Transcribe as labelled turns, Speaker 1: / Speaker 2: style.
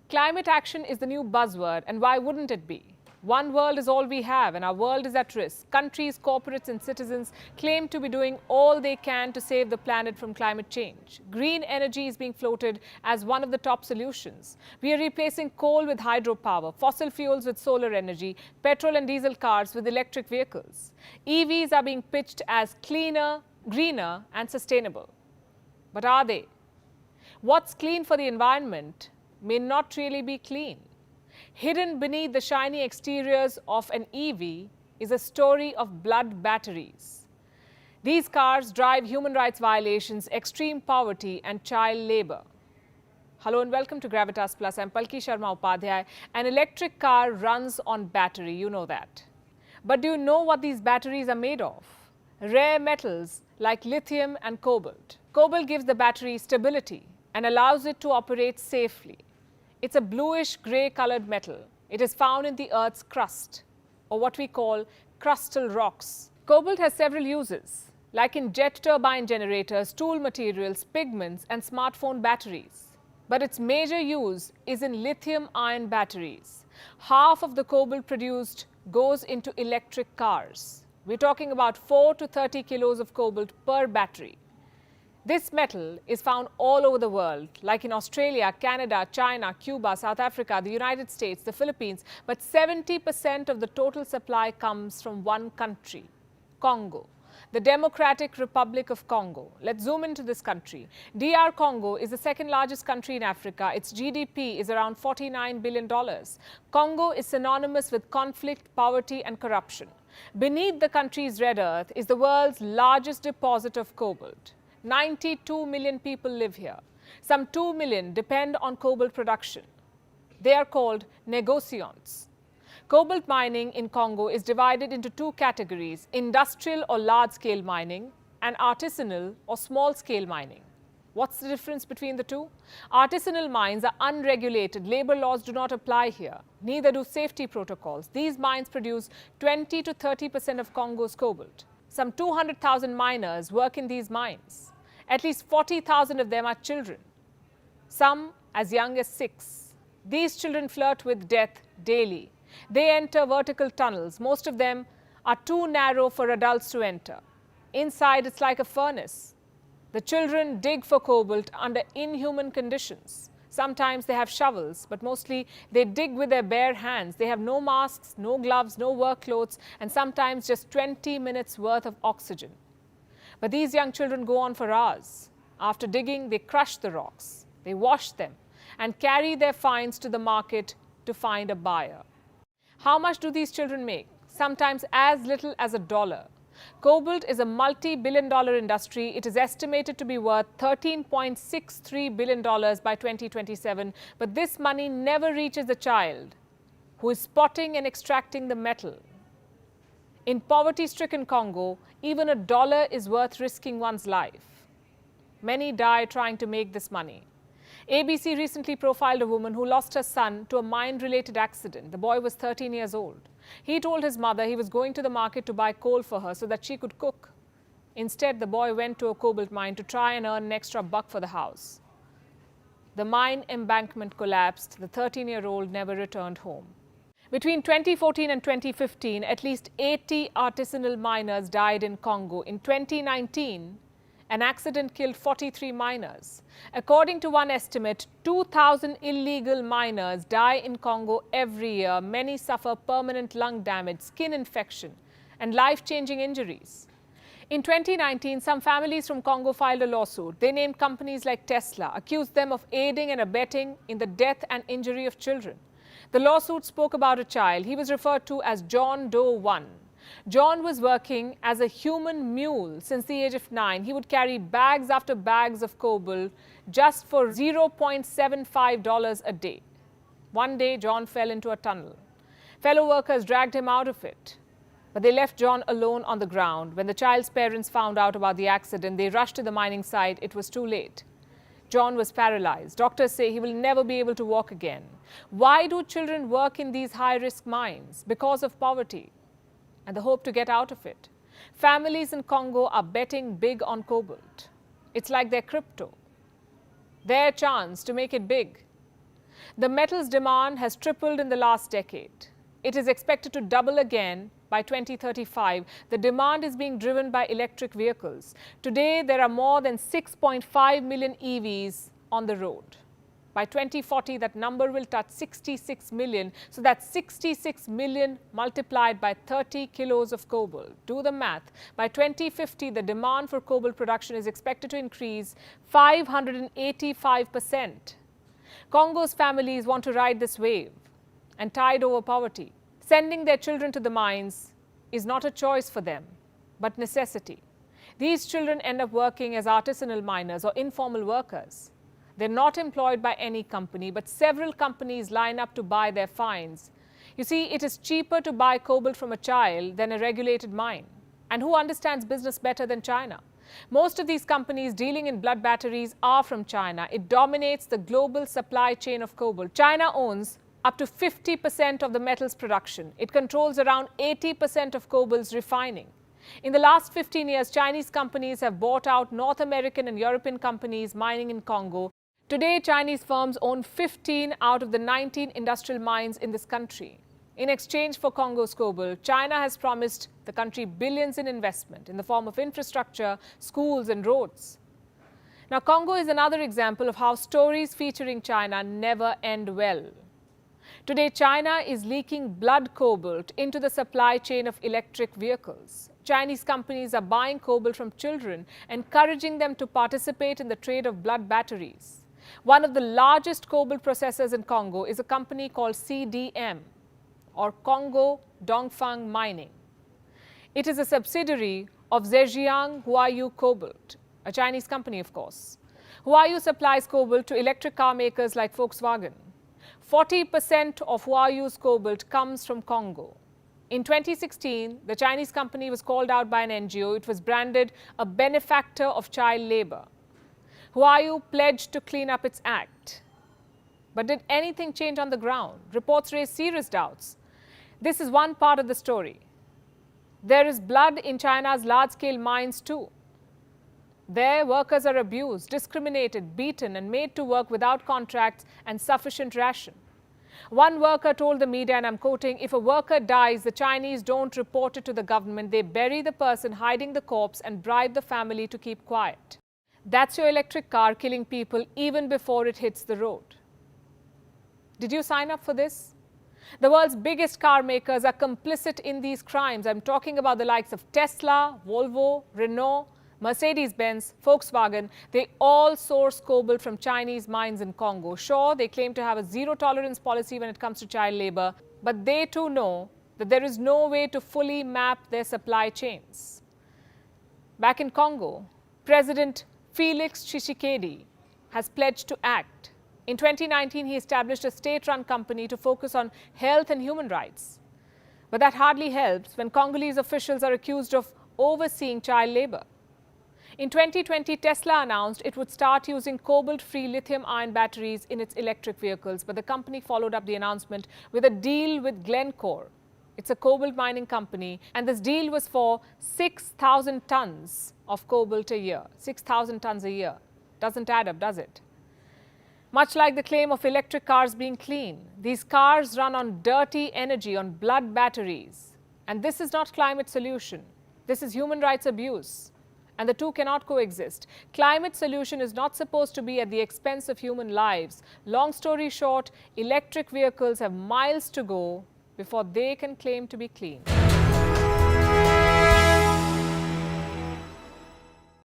Speaker 1: Climate action is the new buzzword, and why wouldn't it be? One world is all we have, and our world is at risk. Countries, corporates and citizens claim to be doing all they can to save the planet from climate change. Green energy is being floated as one of the top solutions. We are replacing coal with hydropower, fossil fuels with solar energy, petrol and diesel cars with electric vehicles. EVs are being pitched as cleaner, greener and sustainable. But are they? What's clean for the environment may not really be clean. Hidden beneath the shiny exteriors of an EV is a story of blood batteries. These cars drive human rights violations, extreme poverty and child labor. Hello and welcome to Gravitas Plus. I'm Palki Sharma Upadhyay. An electric car runs on battery, you know that. But do you know what these batteries are made of? Rare metals like lithium and cobalt. Cobalt gives the battery stability and allows it to operate safely. It's a bluish-grey colored metal. It is found in the Earth's crust, or what we call crustal rocks. Cobalt has several uses, like in jet turbine generators, tool materials, pigments, and smartphone batteries. But its major use is in lithium-ion batteries. Half of the cobalt produced goes into electric cars. We're talking about 4 to 30 kilos of cobalt per battery. This metal is found all over the world, like in Australia, Canada, China, Cuba, South Africa, the United States, the Philippines. But 70% of the total supply comes from one country, Congo, the Democratic Republic of Congo. Let's zoom into this country. DR Congo is the second largest country in Africa. Its GDP is around $49 billion. Congo is synonymous with conflict, poverty and corruption. Beneath the country's red earth is the world's largest deposit of cobalt. 92 million people live here. Some 2 million depend on cobalt production. They are called negociants. Cobalt mining in Congo is divided into two categories: industrial or large-scale mining and artisanal or small-scale mining. What's the difference between the two? Artisanal mines are unregulated. Labor laws do not apply here. Neither do safety protocols. These mines produce 20 to 30% of Congo's cobalt. Some 200,000 miners work in these mines. At least 40,000 of them are children, some as young as 6. These children flirt with death daily. They enter vertical tunnels. Most of them are too narrow for adults to enter. Inside, it's like a furnace. The children dig for cobalt under inhuman conditions. Sometimes they have shovels, but mostly they dig with their bare hands. They have no masks, no gloves, no work clothes, and sometimes just 20 minutes worth of oxygen. But these young children go on for hours. After digging, they crush the rocks, they wash them, and carry their finds to the market to find a buyer. How much do these children make? Sometimes as little as $1. Cobalt is a multi-billion-dollar industry. It is estimated to be worth $13.63 billion by 2027. But this money never reaches the child who is spotting and extracting the metal. In poverty-stricken Congo, even $1 is worth risking one's life. Many die trying to make this money. ABC recently profiled a woman who lost her son to a mine-related accident. The boy was 13 years old. He told his mother he was going to the market to buy coal for her so that she could cook. Instead, the boy went to a cobalt mine to try and earn an extra buck for the house. The mine embankment collapsed. The 13-year-old never returned home. Between 2014 and 2015, at least 80 artisanal miners died in Congo. In 2019, an accident killed 43 miners. According to one estimate, 2,000 illegal miners die in Congo every year. Many suffer permanent lung damage, skin infection, and life-changing injuries. In 2019, some families from Congo filed a lawsuit. They named companies like Tesla, accused them of aiding and abetting in the death and injury of children. The lawsuit spoke about a child. He was referred to as John Doe 1. John was working as a human mule since the age of 9. He would carry bags after bags of cobalt just for $0.75 a day. One day, John fell into a tunnel. Fellow workers dragged him out of it, but they left John alone on the ground. When the child's parents found out about the accident, they rushed to the mining site. It was too late. John was paralyzed. Doctors say he will never be able to walk again. Why do children work in these high-risk mines? Because of poverty and the hope to get out of it. Families in Congo are betting big on cobalt. It's like their crypto, their chance to make it big. The metal's demand has tripled in the last decade. It is expected to double again by 2035. The demand is being driven by electric vehicles. Today, there are more than 6.5 million EVs on the road. By 2040, that number will touch 66 million. So that's 66 million multiplied by 30 kilos of cobalt. Do the math. By 2050, the demand for cobalt production is expected to increase 585%. Congo's families want to ride this wave and tide over poverty. Sending their children to the mines is not a choice for them, but necessity. These children end up working as artisanal miners or informal workers. They're not employed by any company, but several companies line up to buy their finds. You see, it is cheaper to buy cobalt from a child than a regulated mine. And who understands business better than China? Most of these companies dealing in blood batteries are from China. It dominates the global supply chain of cobalt. China owns up to 50% of the metal's production. It controls around 80% of cobalt's refining. In the last 15 years, Chinese companies have bought out North American and European companies mining in Congo. Today, Chinese firms own 15 out of the 19 industrial mines in this country. In exchange for Congo's cobalt, China has promised the country billions in investment in the form of infrastructure, schools and roads. Now, Congo is another example of how stories featuring China never end well. Today, China is leaking blood cobalt into the supply chain of electric vehicles. Chinese companies are buying cobalt from children, encouraging them to participate in the trade of blood batteries. One of the largest cobalt processors in Congo is a company called CDM, or Congo DONGFANG Mining. It is a subsidiary of Zhejiang Huayu Cobalt, a Chinese company, of course. Huayu supplies cobalt to electric car makers like Volkswagen. 40% of Huayu's cobalt comes from Congo. In 2016, the Chinese company was called out by an NGO. It was branded a benefactor of child labor. Huayu pledged to clean up its act. But did anything change on the ground? Reports raise serious doubts. This is one part of the story. There is blood in China's large-scale mines too. There, workers are abused, discriminated, beaten and made to work without contracts and sufficient ration. One worker told the media, and I'm quoting, "If a worker dies, the Chinese don't report it to the government. They bury the person, hiding the corpse, and bribe the family to keep quiet." That's your electric car killing people even before it hits the road. Did you sign up for this? The world's biggest car makers are complicit in these crimes. I'm talking about the likes of Tesla, Volvo, Renault, Mercedes-Benz, Volkswagen. They all source cobalt from Chinese mines in Congo. Sure, they claim to have a zero-tolerance policy when it comes to child labor, but they too know that there is no way to fully map their supply chains. Back in Congo, President Felix Tshisekedi has pledged to act. In 2019, he established a state-run company to focus on health and human rights. But that hardly helps when Congolese officials are accused of overseeing child labor. In 2020, Tesla announced it would start using cobalt-free lithium-ion batteries in its electric vehicles, but the company followed up the announcement with a deal with Glencore. It's a cobalt mining company, and this deal was for 6,000 tons of cobalt a year. 6,000 tons a year. Doesn't add up, does it? Much like the claim of electric cars being clean, these cars run on dirty energy, on blood batteries. And this is not climate solution. This is human rights abuse. And the two cannot coexist. Climate solution is not supposed to be at the expense of human lives. Long story short, electric vehicles have miles to go before they can claim to be clean.